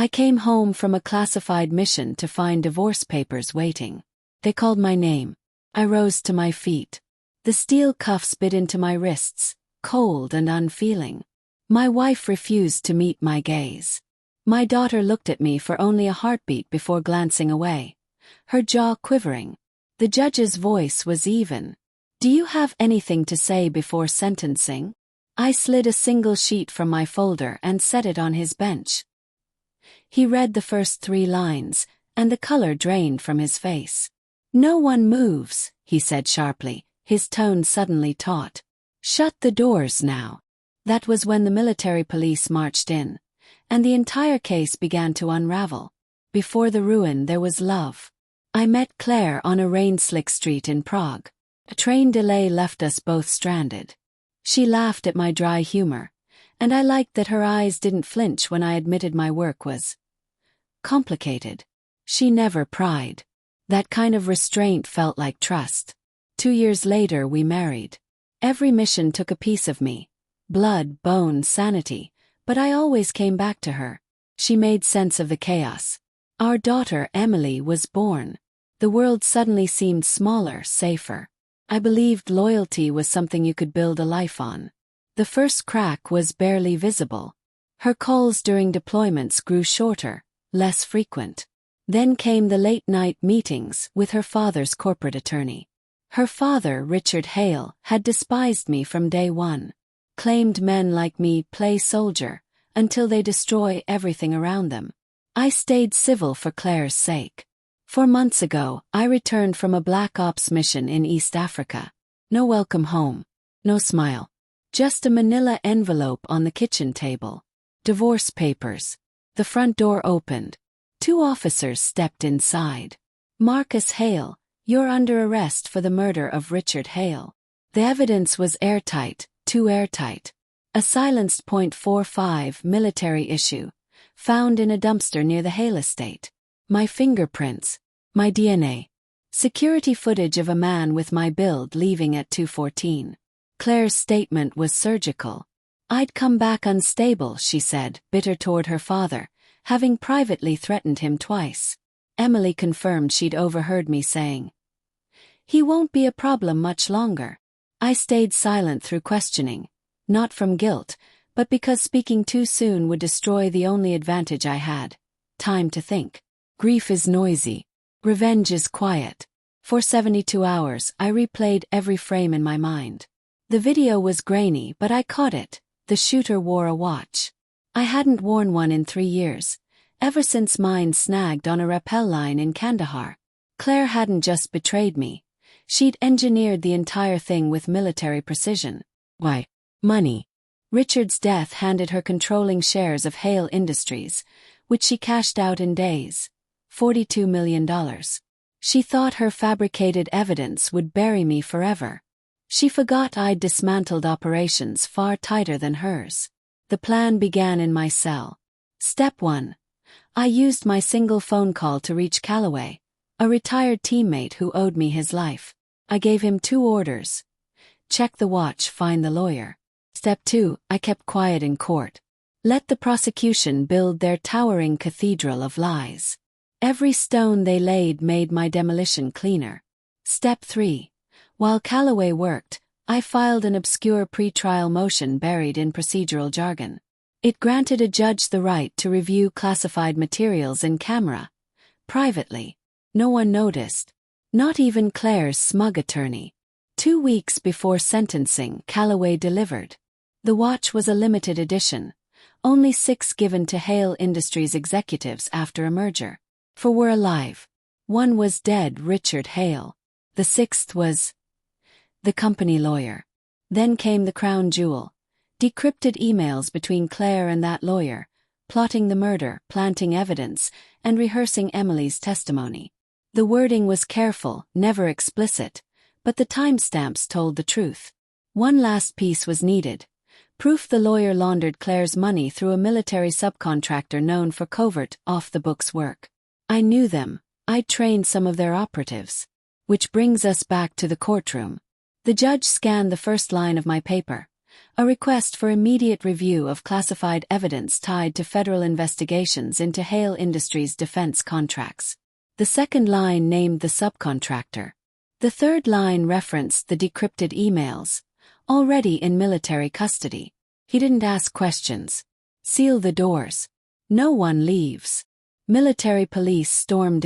I came home from a classified mission to find divorce papers waiting. They called my name. I rose to my feet. The steel cuffs bit into my wrists, cold and unfeeling. My wife refused to meet my gaze. My daughter looked at me for only a heartbeat before glancing away, her jaw quivering. The judge's voice was even. "Do you have anything to say before sentencing?" I slid a single sheet from my folder and set it on his bench. He read the first 3 lines, and the color drained from his face. "No one moves," he said sharply, his tone suddenly taut. "Shut the doors now." That was when the military police marched in, and the entire case began to unravel. Before the ruin there was love. I met Claire on a rain-slick street in Prague. A train delay left us both stranded. She laughed at my dry humor, and I liked that her eyes didn't flinch when I admitted my work was complicated. She never pried. That kind of restraint felt like trust. 2 years later we married. Every mission took a piece of me. Blood, bone, sanity. But I always came back to her. She made sense of the chaos. Our daughter, Emily, was born. The world suddenly seemed smaller, safer. I believed loyalty was something you could build a life on. The first crack was barely visible. Her calls during deployments grew shorter, less frequent. Then came the late-night meetings with her father's corporate attorney. Her father, Richard Hale, had despised me from day one. Claimed men like me play soldier until they destroy everything around them. I stayed civil for Claire's sake. 4 months ago, I returned from a Black Ops mission in East Africa. No welcome home. No smile. Just a manila envelope on the kitchen table. Divorce papers. The front door opened. 2 officers stepped inside. "Marcus Hale, you're under arrest for the murder of Richard Hale." The evidence was airtight, too airtight. A silenced .45 military issue, found in a dumpster near the Hale estate. My fingerprints. My DNA. Security footage of a man with my build leaving at 2:14. Claire's statement was surgical. "I'd come back unstable," she said, bitter toward her father, having privately threatened him twice. Emily confirmed she'd overheard me saying, "He won't be a problem much longer." I stayed silent through questioning, not from guilt, but because speaking too soon would destroy the only advantage I had: time to think. Grief is noisy. Revenge is quiet. For 72 hours, I replayed every frame in my mind. The video was grainy, but I caught it. The shooter wore a watch. I hadn't worn one in 3 years, ever since mine snagged on a rappel line in Kandahar. Claire hadn't just betrayed me. She'd engineered the entire thing with military precision. Why? Money. Richard's death handed her controlling shares of Hale Industries, which she cashed out in days. $42 million. She thought her fabricated evidence would bury me forever. She forgot I'd dismantled operations far tighter than hers. The plan began in my cell. Step 1. I used my single phone call to reach Calloway, a retired teammate who owed me his life. I gave him 2 orders. Check the watch, find the lawyer. Step 2. I kept quiet in court. Let the prosecution build their towering cathedral of lies. Every stone they laid made my demolition cleaner. Step 3. While Calloway worked, I filed an obscure pre-trial motion buried in procedural jargon. It granted a judge the right to review classified materials in camera, privately. No one noticed. Not even Claire's smug attorney. 2 weeks before sentencing, Calloway delivered. The watch was a limited edition, only 6 given to Hale Industries executives after a merger. 4 were alive. 1 was dead, Richard Hale. The 6th was the company lawyer. Then came the crown jewel. Decrypted emails between Claire and that lawyer, plotting the murder, planting evidence, and rehearsing Emily's testimony. The wording was careful, never explicit, but the timestamps told the truth. 1 last piece was needed. Proof the lawyer laundered Claire's money through a military subcontractor known for covert, off-the-books work. I knew them. I'd trained some of their operatives. Which brings us back to the courtroom. The judge scanned the first line of my paper, a request for immediate review of classified evidence tied to federal investigations into Hale Industries defense contracts. The second line named the subcontractor. The third line referenced the decrypted emails, already in military custody. He didn't ask questions. Seal the doors. No one leaves. Military police stormed